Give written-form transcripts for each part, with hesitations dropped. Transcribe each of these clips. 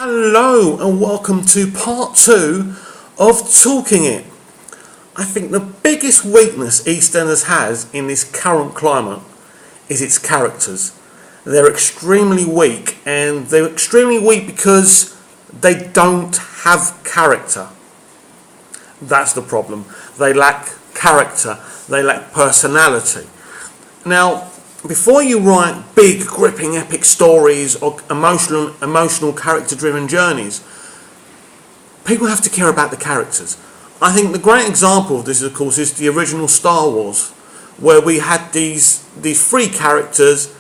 Hello and welcome to part 2 of Talking It. I think the biggest weakness EastEnders has in this current climate is its characters. They're extremely weak, and they're extremely weak because they don't have character. That's the problem. They lack character, they lack personality. Now, before you write big, gripping, epic stories or emotional character-driven journeys, people have to care about the characters. I think the great example of this, of course, is the original Star Wars, where we had these three characters,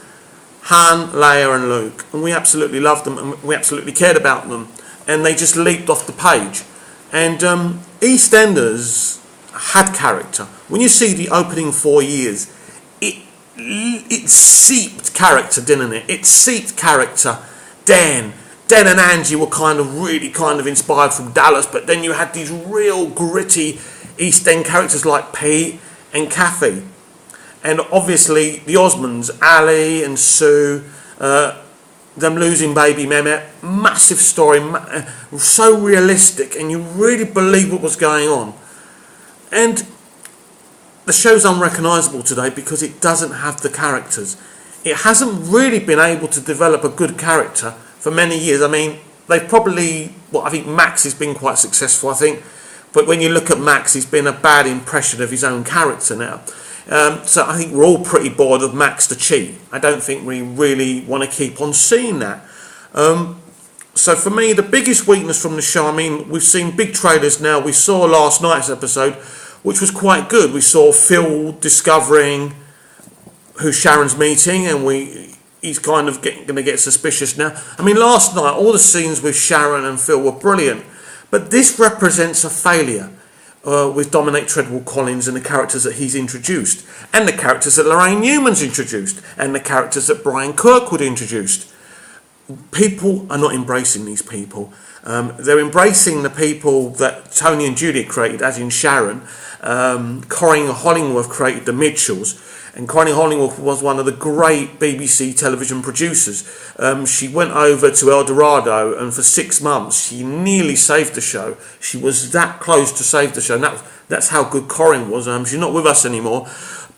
Han, Leia and Luke, and we absolutely loved them and we absolutely cared about them, and they just leaped off the page. And EastEnders had character. When you see the opening 4 years, it seeped character, didn't it? It seeped character. Dan and Angie were really inspired from Dallas, but then you had these real gritty East End characters like Pete and Kathy. And obviously the Osmonds, Ali and Sue, them losing baby Mehmet, massive story, so realistic, and you really believe what was going on. And the show's unrecognisable today because it doesn't have the characters. It hasn't really been able to develop a good character for many years. I mean, they've probably, I think Max has been quite successful, I think. But when you look at Max, he's been a bad impression of his own character now. So I think we're all pretty bored of Max the cheat. I don't think we really want to keep on seeing that. So for me, the biggest weakness from the show, I mean, we've seen big trailers now. We saw last night's episode, which was quite good. We saw Phil discovering who Sharon's meeting, and he's kind of going to get suspicious now. I mean, last night, all the scenes with Sharon and Phil were brilliant, but this represents a failure with Dominic Treadwell-Collins and the characters that he's introduced, and the characters that Lorraine Newman's introduced, and the characters that Brian Kirkwood introduced. People are not embracing these people. They're embracing the people that Tony and Juliet created, as in Sharon. Corinne Hollingworth created the Mitchells, and Corinne Hollingworth was one of the great BBC television producers. She went over to El Dorado, and for 6 months she nearly saved the show. She was that close to save the show, and that's how good Corinne was. She's not with us anymore,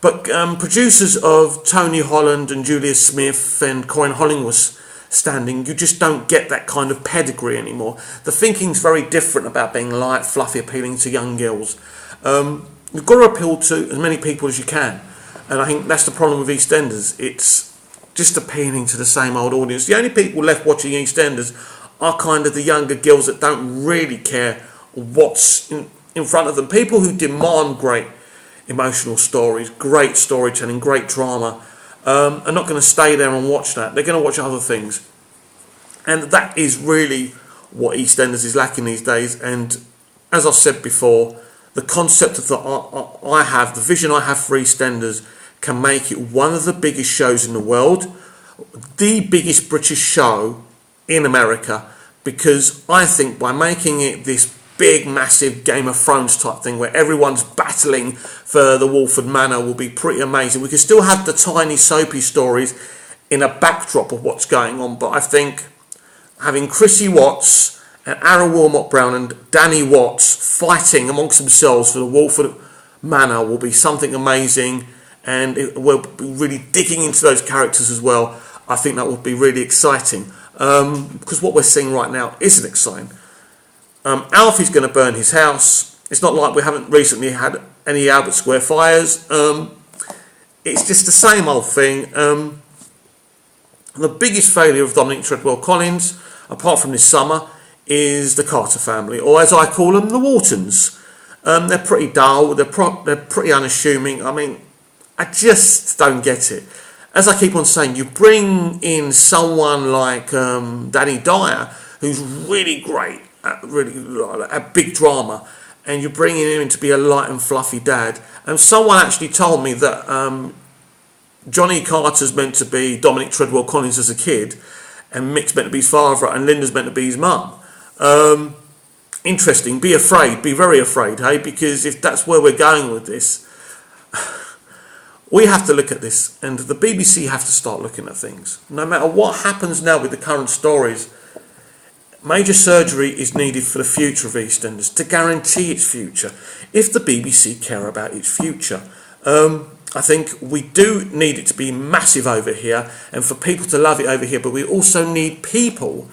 but producers of Tony Holland and Julia Smith and Corinne Hollingworth standing, you just don't get that kind of pedigree anymore. The thinking's very different about being light, fluffy, appealing to young girls. You've got to appeal to as many people as you can, and I think that's the problem with EastEnders. It's just appealing to the same old audience. The only people left watching EastEnders are kind of the younger girls that don't really care what's in front of them. People who demand great emotional stories, great storytelling, great drama, are not going to stay there and watch that. They're going to watch other things, and that is really what EastEnders is lacking these days. And as I've said before, the concept of the vision I have for EastEnders can make it one of the biggest shows in the world, the biggest British show in America, because I think by making it this big, massive Game of Thrones type thing where everyone's battling for the Walford Manor will be pretty amazing. We can still have the tiny soapy stories in a backdrop of what's going on, but I think having Chrissy Watts and Aaron Wilmot Brown and Danny Watts fighting amongst themselves for the Walford Manor will be something amazing, and we'll be really digging into those characters as well. I think that would be really exciting, because what we're seeing right now isn't exciting. Alfie's going to burn his house. It's not like we haven't recently had any Albert Square fires. It's just the same old thing. The biggest failure of Dominic Treadwell-Collins, apart from this summer, is the Carter family, or as I call them, the Whartons. They're pretty dull. They're pretty unassuming. I mean, I just don't get it. As I keep on saying, you bring in someone like Danny Dyer, who's really great, a big drama, and you're bringing him in to be a light and fluffy dad. And someone actually told me that Johnny Carter's meant to be Dominic Treadwell-Collins as a kid, and Mick's meant to be his father, and Linda's meant to be his mum. Interesting. Be afraid. Be very afraid, hey? Because if that's where we're going with this, we have to look at this, and the BBC have to start looking at things. No matter what happens now with the current stories, Major surgery is needed for the future of EastEnders, to guarantee its future, if the BBC care about its future. I think we do need it to be massive over here, and for people to love it over here, but we also need people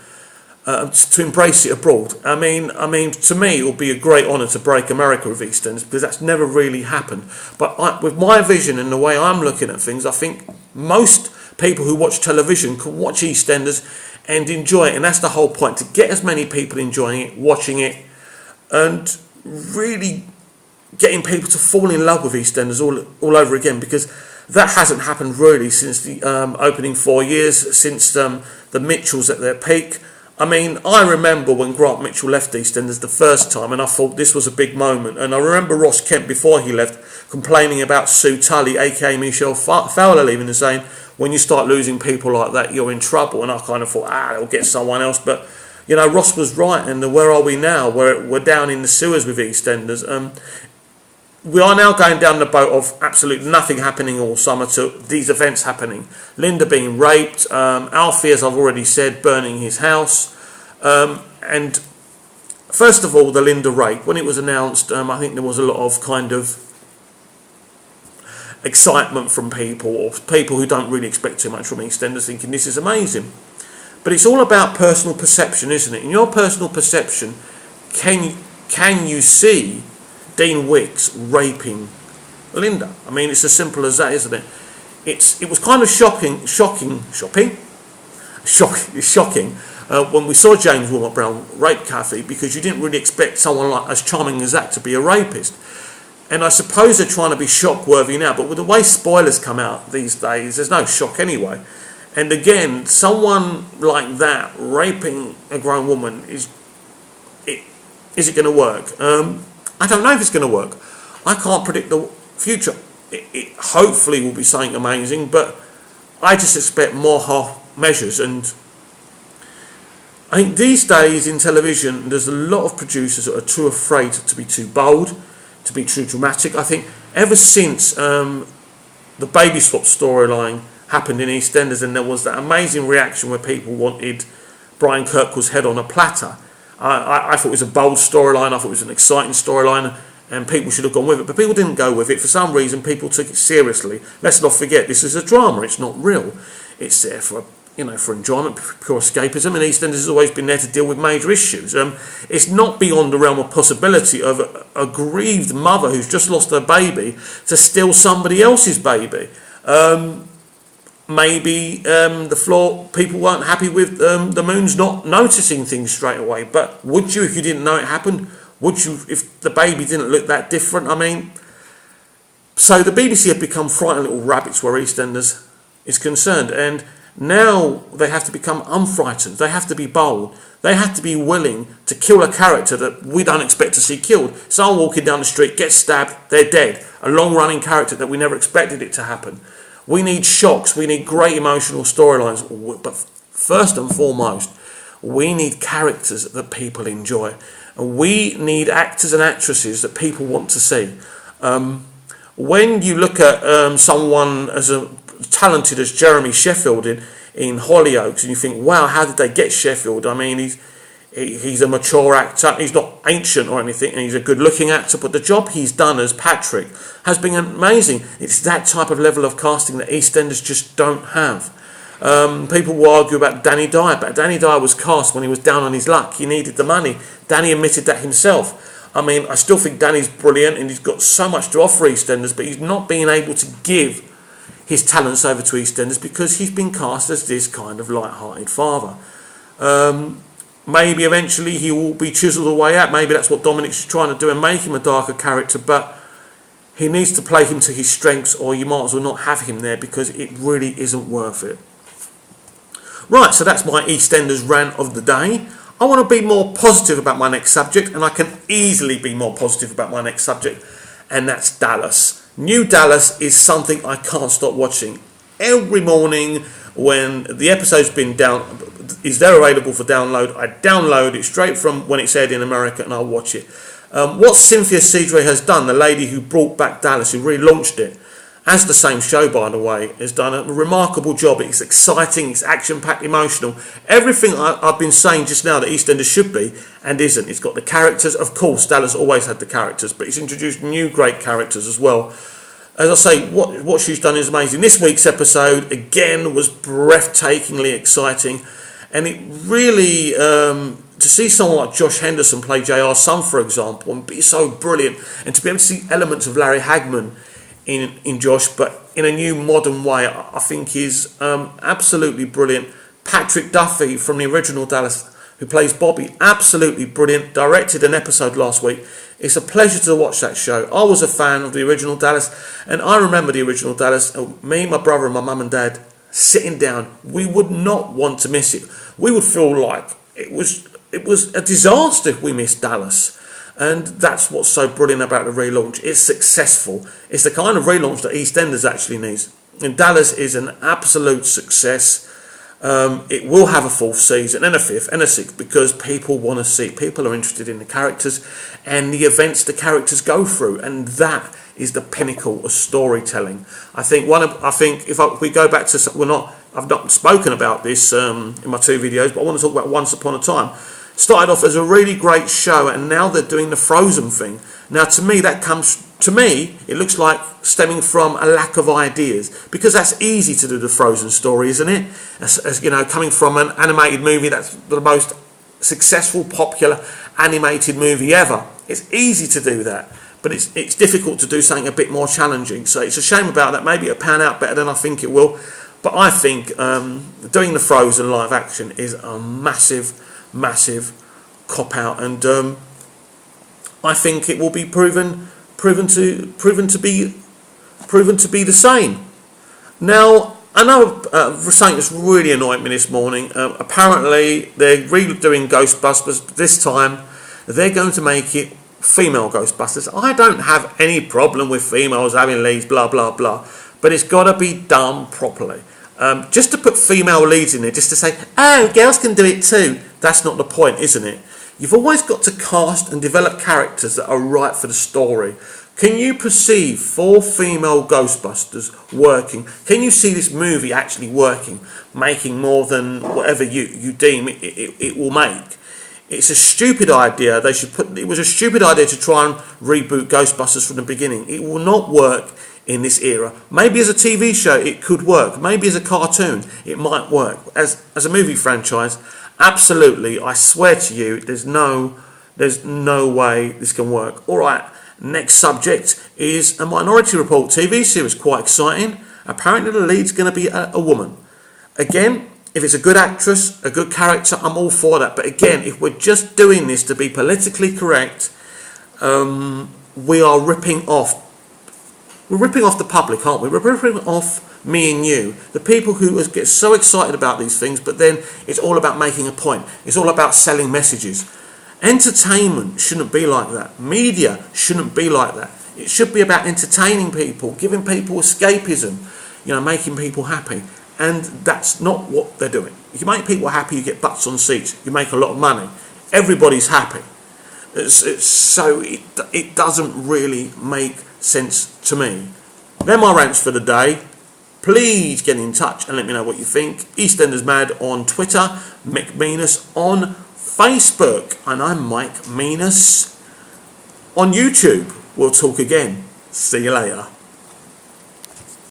to embrace it abroad. I mean, to me, it will be a great honour to break America with EastEnders, because that's never really happened. But with my vision and the way I'm looking at things, I think most people who watch television can watch EastEnders and enjoy it, and that's the whole point, to get as many people enjoying it, watching it, and really getting people to fall in love with EastEnders all over again, because that hasn't happened really since the opening 4 years, since the Mitchells at their peak. I mean, I remember when Grant Mitchell left EastEnders the first time, and I thought this was a big moment. And I remember Ross Kemp, before he left, complaining about Sue Tully, aka Michelle Fowler, leaving, and saying, when you start losing people like that, you're in trouble. And I kind of thought, they'll get someone else. But, you know, Ross was right. And where are we now? We're down in the sewers with EastEnders. We are now going down the boat of absolute nothing happening all summer to these events happening. Linda being raped, Alfie, as I've already said, burning his house. And first of all, the Linda rape. When it was announced, I think there was a lot of kind of excitement from people, or people who don't really expect too much from EastEnders, thinking this is amazing. But it's all about personal perception, isn't it? In your personal perception, can you see Dean Wicks raping Linda? I mean, it's as simple as that, isn't it? It was kind of shocking when we saw James Wilmot Brown rape Kathy, because you didn't really expect someone like as charming as that to be a rapist. And I suppose they're trying to be shock-worthy now, but with the way spoilers come out these days, there's no shock anyway. And again, someone like that raping a grown woman, is it going to work? I don't know if it's going to work. I can't predict the future. It hopefully will be something amazing, but I just expect more half measures. And I think these days in television, there's a lot of producers that are too afraid to be too bold, to be too dramatic. I think ever since the baby swap storyline happened in EastEnders, and there was that amazing reaction where people wanted Brian Kirkwood's head on a platter, I thought it was a bold storyline, I thought it was an exciting storyline, and people should have gone with it. But people didn't go with it. For some reason, people took it seriously. Let's not forget, this is a drama, it's not real. It's there for for enjoyment, pure escapism, and EastEnders has always been there to deal with major issues. It's not beyond the realm of possibility of a grieved mother who's just lost her baby to steal somebody else's baby. Maybe the floor people weren't happy with the Moons not noticing things straight away. But would you if you didn't know it happened? Would you if the baby didn't look that different? I mean, so the BBC have become frightened little rabbits where EastEnders is concerned, and now they have to become unfrightened. They have to be bold. They have to be willing to kill a character that we don't expect to see killed. Someone walking down the street gets stabbed, they're dead. A long-running character that we never expected it to happen. We need shocks. We need great emotional storylines. But first and foremost, we need characters that people enjoy. And we need actors and actresses that people want to see. When you look at someone as talented as Jeremy Sheffield in Hollyoaks, and you think, wow, how did they get Sheffield? I mean, he's a mature actor, he's not ancient or anything, and he's a good looking actor, but the job he's done as Patrick has been amazing. It's that type of level of casting that EastEnders just don't have. People will argue about Danny Dyer, but Danny Dyer was cast when he was down on his luck. He needed the money. Danny admitted that himself. I mean, I still think Danny's brilliant and he's got so much to offer EastEnders, but he's not being able to give his talents over to EastEnders because he's been cast as this kind of light-hearted father. Maybe eventually he will be chiselled away out. Maybe that's what Dominic's trying to do and make him a darker character, but he needs to play him to his strengths, or you might as well not have him there because it really isn't worth it. Right, so that's my EastEnders rant of the day. I want to be more positive about my next subject, and I can easily be more positive about my next subject, and that's Dallas. New Dallas is something I can't stop watching. Every morning when the episode's been is there available for download, I download it straight from when it's aired in America and I'll watch it. What Cynthia Cedre has done, the lady who brought back Dallas, who relaunched it, as the same show, by the way, has done a remarkable job. It's exciting, it's action-packed, emotional. Everything I've been saying just now that EastEnders should be and isn't. It's got the characters. Of course, Dallas always had the characters, but it's introduced new great characters as well. As I say, what she's done is amazing. This week's episode, again, was breathtakingly exciting. And it really, to see someone like Josh Henderson play JR's son, for example, and be so brilliant, and to be able to see elements of Larry Hagman in Josh, but in a new modern way, I think is absolutely brilliant. Patrick Duffy from the original Dallas, who plays Bobby, absolutely brilliant. Directed an episode last week. It's a pleasure to watch that show. I was a fan of the original Dallas, and I remember the original Dallas. Me, my brother, and my mum and dad sitting down. We would not want to miss it. We would feel like it was a disaster if we missed Dallas. And that's what's so brilliant about the relaunch. It's successful. It's the kind of relaunch that EastEnders actually needs. And Dallas is an absolute success. It will have a fourth season and a fifth and a sixth because people want to see. People are interested in the characters and the events the characters go through, and that is the pinnacle of storytelling. I think if we go back to I've not spoken about this in my two videos, but I want to talk about Once Upon a Time. Started off as a really great show, and now they're doing the Frozen thing. Now, to me, it looks like stemming from a lack of ideas, because that's easy to do the Frozen story, isn't it? As you know, coming from an animated movie that's the most successful, popular animated movie ever. It's easy to do that, but it's difficult to do something a bit more challenging. So it's a shame about that. Maybe it'll pan out better than I think it will. But I think doing the Frozen live action is a massive cop out, and I think it will be proven to be the same. Now, I know something that's really annoyed me this morning. Apparently, they're redoing Ghostbusters, but this time they're going to make it female Ghostbusters. I don't have any problem with females having leads, blah blah blah, but it's got to be done properly. Just to put female leads in there, just to say, oh, girls can do it too. That's not the point, isn't it? You've always got to cast and develop characters that are right for the story. Can you perceive 4 female Ghostbusters working? Can you see this movie actually working, making more than whatever you deem it will make? It's a stupid idea. It was a stupid idea to try and reboot Ghostbusters from the beginning. It will not work in this era. Maybe as a TV show it could work. Maybe as a cartoon it might work. As a movie franchise, absolutely, I swear to you, there's no way this can work. All right, next subject is a Minority Report TV series. Quite exciting. Apparently the lead's going to be a woman. Again, if it's a good actress, a good character, I'm all for that. But again, if we're just doing this to be politically correct, we are ripping off. We're ripping off the public, aren't we? We're ripping off me and you, the people who get so excited about these things, but then it's all about making a point. It's all about selling messages. Entertainment shouldn't be like that. Media shouldn't be like that. It should be about entertaining people, giving people escapism, making people happy. And that's not what they're doing. If you make people happy, you get butts on seats. You make a lot of money. Everybody's happy. So it doesn't really make sense to me. They're my rants for the day. Please get in touch and let me know what you think. EastEnders Mad on Twitter, Mick Meanus on Facebook, and I'm Mike Meanus on YouTube. We'll talk again. See you later.